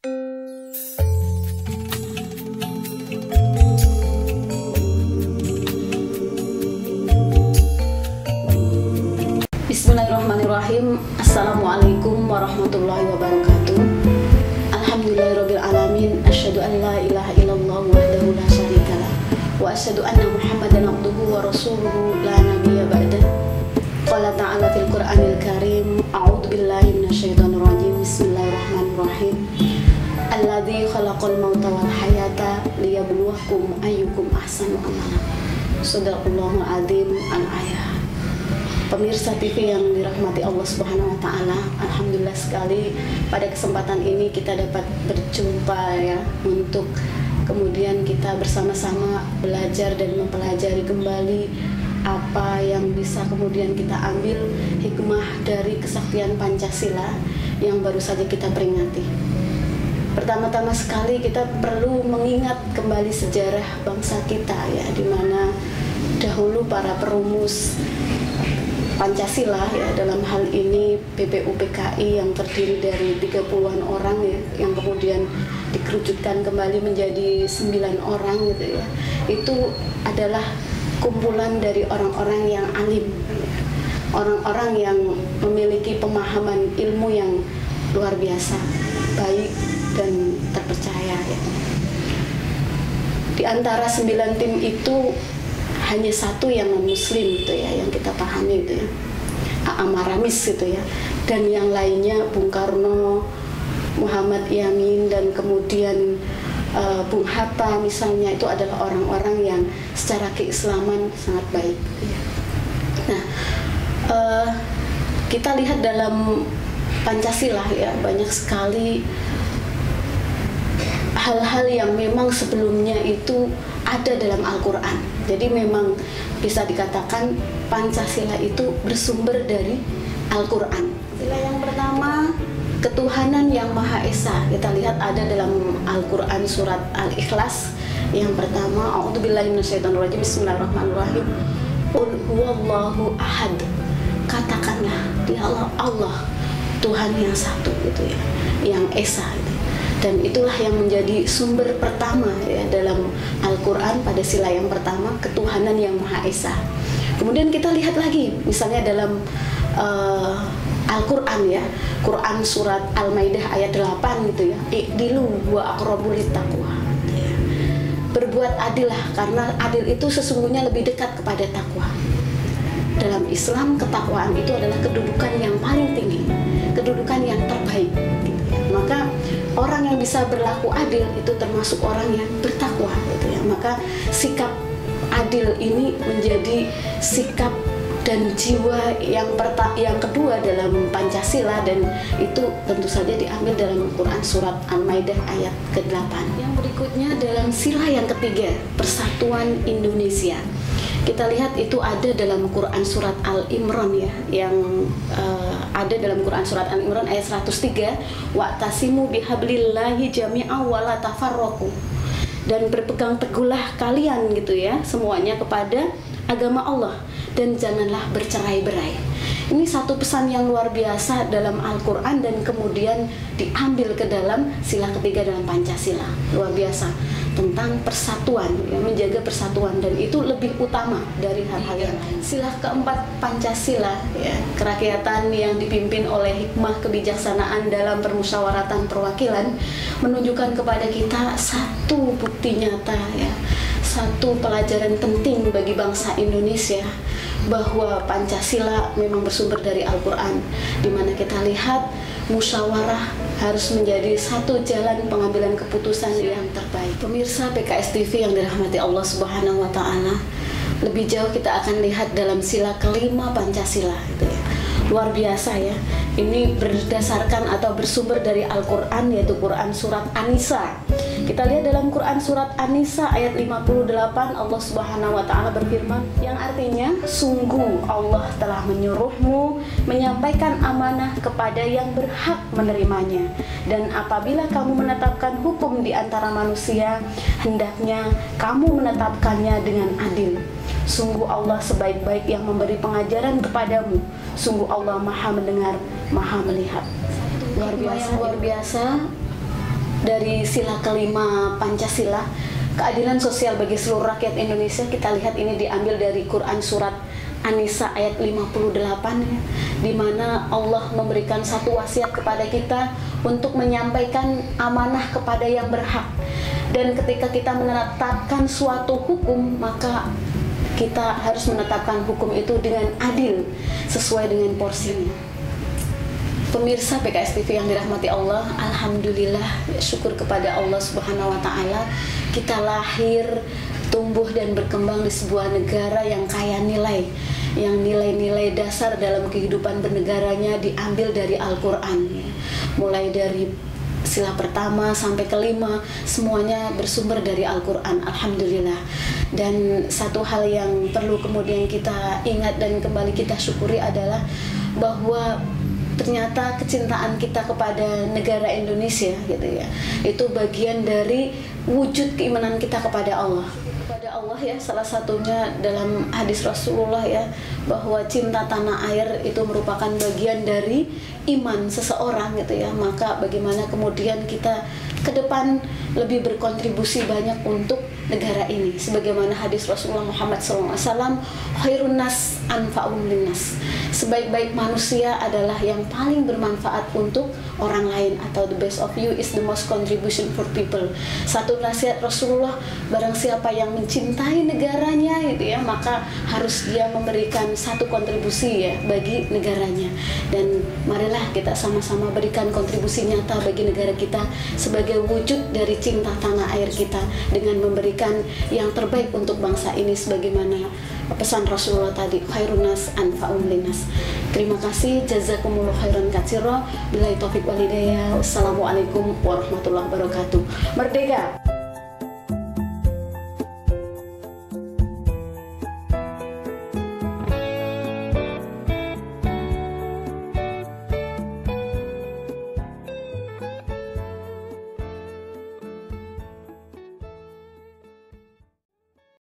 Bismillahirrahmanirrahim. Assalamualaikum warahmatullahi wabarakatuh. Alhamdulillahirabbil alamin. Asyhadu an la ilaha illallah wahdahu la syarikalah wa asyhadu anna Muhammadan abduhu wa rasuluhu la nabiyya ba'dah. Qala ta'ala fil Qur'anil Karim, a'udzu billahi minasyaitonir rajim. Bismillahirrahmanirrahim. Alladzi khalaqal mauta wal hayata liyabluwakum ayyukum ahsanu amala. Shadaqallahul adzim. Al-ayat. Pemirsa TV yang dirahmati Allah Subhanahu wa taala, alhamdulillah sekali pada kesempatan ini kita dapat berjumpa ya, untuk kemudian kita bersama-sama belajar dan mempelajari kembali apa yang bisa kemudian kita ambil hikmah dari kesaktian Pancasila yang baru saja kita peringati. Pertama-tama sekali kita perlu mengingat kembali sejarah bangsa kita ya, di mana dahulu para perumus Pancasila ya, dalam hal ini PPUPKI yang terdiri dari 30-an orang ya, yang kemudian dikerucutkan kembali menjadi 9 orang gitu ya. Itu adalah kumpulan dari orang-orang yang alim, orang-orang yang memiliki pemahaman ilmu yang luar biasa, baik dan terpercaya ya. Di antara 9 tim itu hanya satu yang non-muslim gitu ya, yang kita pahami gitu ya, A.A. Maramis gitu ya, dan yang lainnya Bung Karno, Muhammad Yamin, dan kemudian Bung Hatta misalnya, itu adalah orang-orang yang secara keislaman sangat baik gitu ya. Nah, kita lihat dalam Pancasila ya, banyak sekali hal-hal yang memang sebelumnya itu ada dalam Al-Quran. Jadi memang bisa dikatakan Pancasila itu bersumber dari Al-Quran. Yang pertama, ketuhanan yang Maha Esa. Kita lihat ada dalam Al-Quran surat Al-Ikhlas. Yang pertama, a'udzubillahi minasyaitonirrajim. Bismillahirrahmanirrahim. Qul huwallahu ahad. Katakanlah, dialah Allah, Tuhan yang satu gitu ya, yang Esa gitu. Dan itulah yang menjadi sumber pertama ya dalam Al-Quran pada sila yang pertama, ketuhanan yang Maha Esa. Kemudian kita lihat lagi misalnya dalam Al-Quran ya, Quran surat Al-Maidah ayat 8 gitu ya, i'dilu wa aqrabu littaqwa. Berbuat adillah, karena adil itu sesungguhnya lebih dekat kepada takwa. Dalam Islam, ketakwaan itu adalah kedudukan yang paling tinggi, kedudukan yang terbaik gitu ya. Maka orang yang bisa berlaku adil itu termasuk orang yang bertakwa gitu ya. Maka sikap adil ini menjadi sikap dan jiwa yang kedua dalam Pancasila, dan itu tentu saja diambil dalam Quran surat Al-Maidah ayat ke-8. Yang berikutnya dalam sila yang ketiga, Persatuan Indonesia. Kita lihat itu ada dalam Quran surat Al-Imran ya, yang ada dalam Quran surat Al-Imran ayat 103, wa'tasimu bihablillahi jami'an wa la tafarraqu. Dan berpegang teguhlah kalian gitu ya, semuanya kepada agama Allah, dan janganlah bercerai-berai. Ini satu pesan yang luar biasa dalam Al-Quran, dan kemudian diambil ke dalam sila ketiga dalam Pancasila. Luar biasa tentang persatuan ya, menjaga persatuan, dan itu lebih utama dari hal-hal yang lain. Sila keempat Pancasila ya, kerakyatan yang dipimpin oleh hikmah kebijaksanaan dalam permusyawaratan perwakilan, menunjukkan kepada kita satu bukti nyata ya, satu pelajaran penting bagi bangsa Indonesia, bahwa Pancasila memang bersumber dari Al-Quran, di mana kita lihat musyawarah harus menjadi satu jalan pengambilan keputusan yang terbaik. Pemirsa PKS TV yang dirahmati Allah Subhanahu wa taala, lebih jauh kita akan lihat dalam sila kelima Pancasila gitu ya. Luar biasa ya. Ini berdasarkan atau bersumber dari Al-Quran, yaitu Quran surat An-Nisa. Kita lihat dalam Quran surat An-Nisa ayat 58, Allah Subhanahu wa taala berfirman, yang artinya, sungguh Allah telah menyuruhmu menyampaikan amanah kepada yang berhak menerimanya, dan apabila kamu menetapkan hukum di antara manusia, hendaknya kamu menetapkannya dengan adil. Sungguh Allah sebaik-baik yang memberi pengajaran kepadamu. Sungguh Allah Maha mendengar, Maha melihat. Luar biasa, luar biasa. dari sila kelima Pancasila, keadilan sosial bagi seluruh rakyat Indonesia, kita lihat ini diambil dari Quran surat An-Nisa ayat 58 ya, di mana Allah memberikan satu wasiat kepada kita untuk menyampaikan amanah kepada yang berhak. Dan ketika kita menetapkan suatu hukum, maka kita harus menetapkan hukum itu dengan adil sesuai dengan porsinya. Pemirsa PKS TV yang dirahmati Allah, alhamdulillah, syukur kepada Allah Subhanahu wa taala, kita lahir, tumbuh dan berkembang di sebuah negara yang kaya nilai, yang nilai-nilai dasar dalam kehidupan bernegaranya diambil dari Al-Quran ya. Mulai dari sila pertama sampai kelima, semuanya bersumber dari Al-Quran, alhamdulillah. Dan satu hal yang perlu kemudian kita ingat dan kembali kita syukuri adalah bahwa ternyata kecintaan kita kepada negara Indonesia gitu ya, itu bagian dari wujud keimanan kita kepada Allah ya. Salah satunya dalam hadis Rasulullah ya, bahwa cinta tanah air itu merupakan bagian dari iman seseorang gitu ya. Maka bagaimana kemudian kita ke depan lebih berkontribusi banyak untuk negara ini, sebagaimana hadis Rasulullah Muhammad SAW, khairun nas anfa'um linnas, sebaik-baik manusia adalah yang paling bermanfaat untuk orang lain, atau the best of you is the most contribution for people. Satu nasihat Rasulullah, barang siapa yang mencintai negaranya gitu ya, maka harus dia memberikan satu kontribusi ya bagi negaranya. Dan marilah kita sama-sama berikan kontribusi nyata bagi negara kita sebagai wujud dari cinta tanah air kita, dengan memberikan yang terbaik untuk bangsa ini sebagaimana pesan Rasulullah tadi, khairun nas anfa'um linnas. Terima kasih, jazakumullah khairan katsira. Billahi taufik wal hidayah. Wassalamualaikum warahmatullahi wabarakatuh. Merdeka.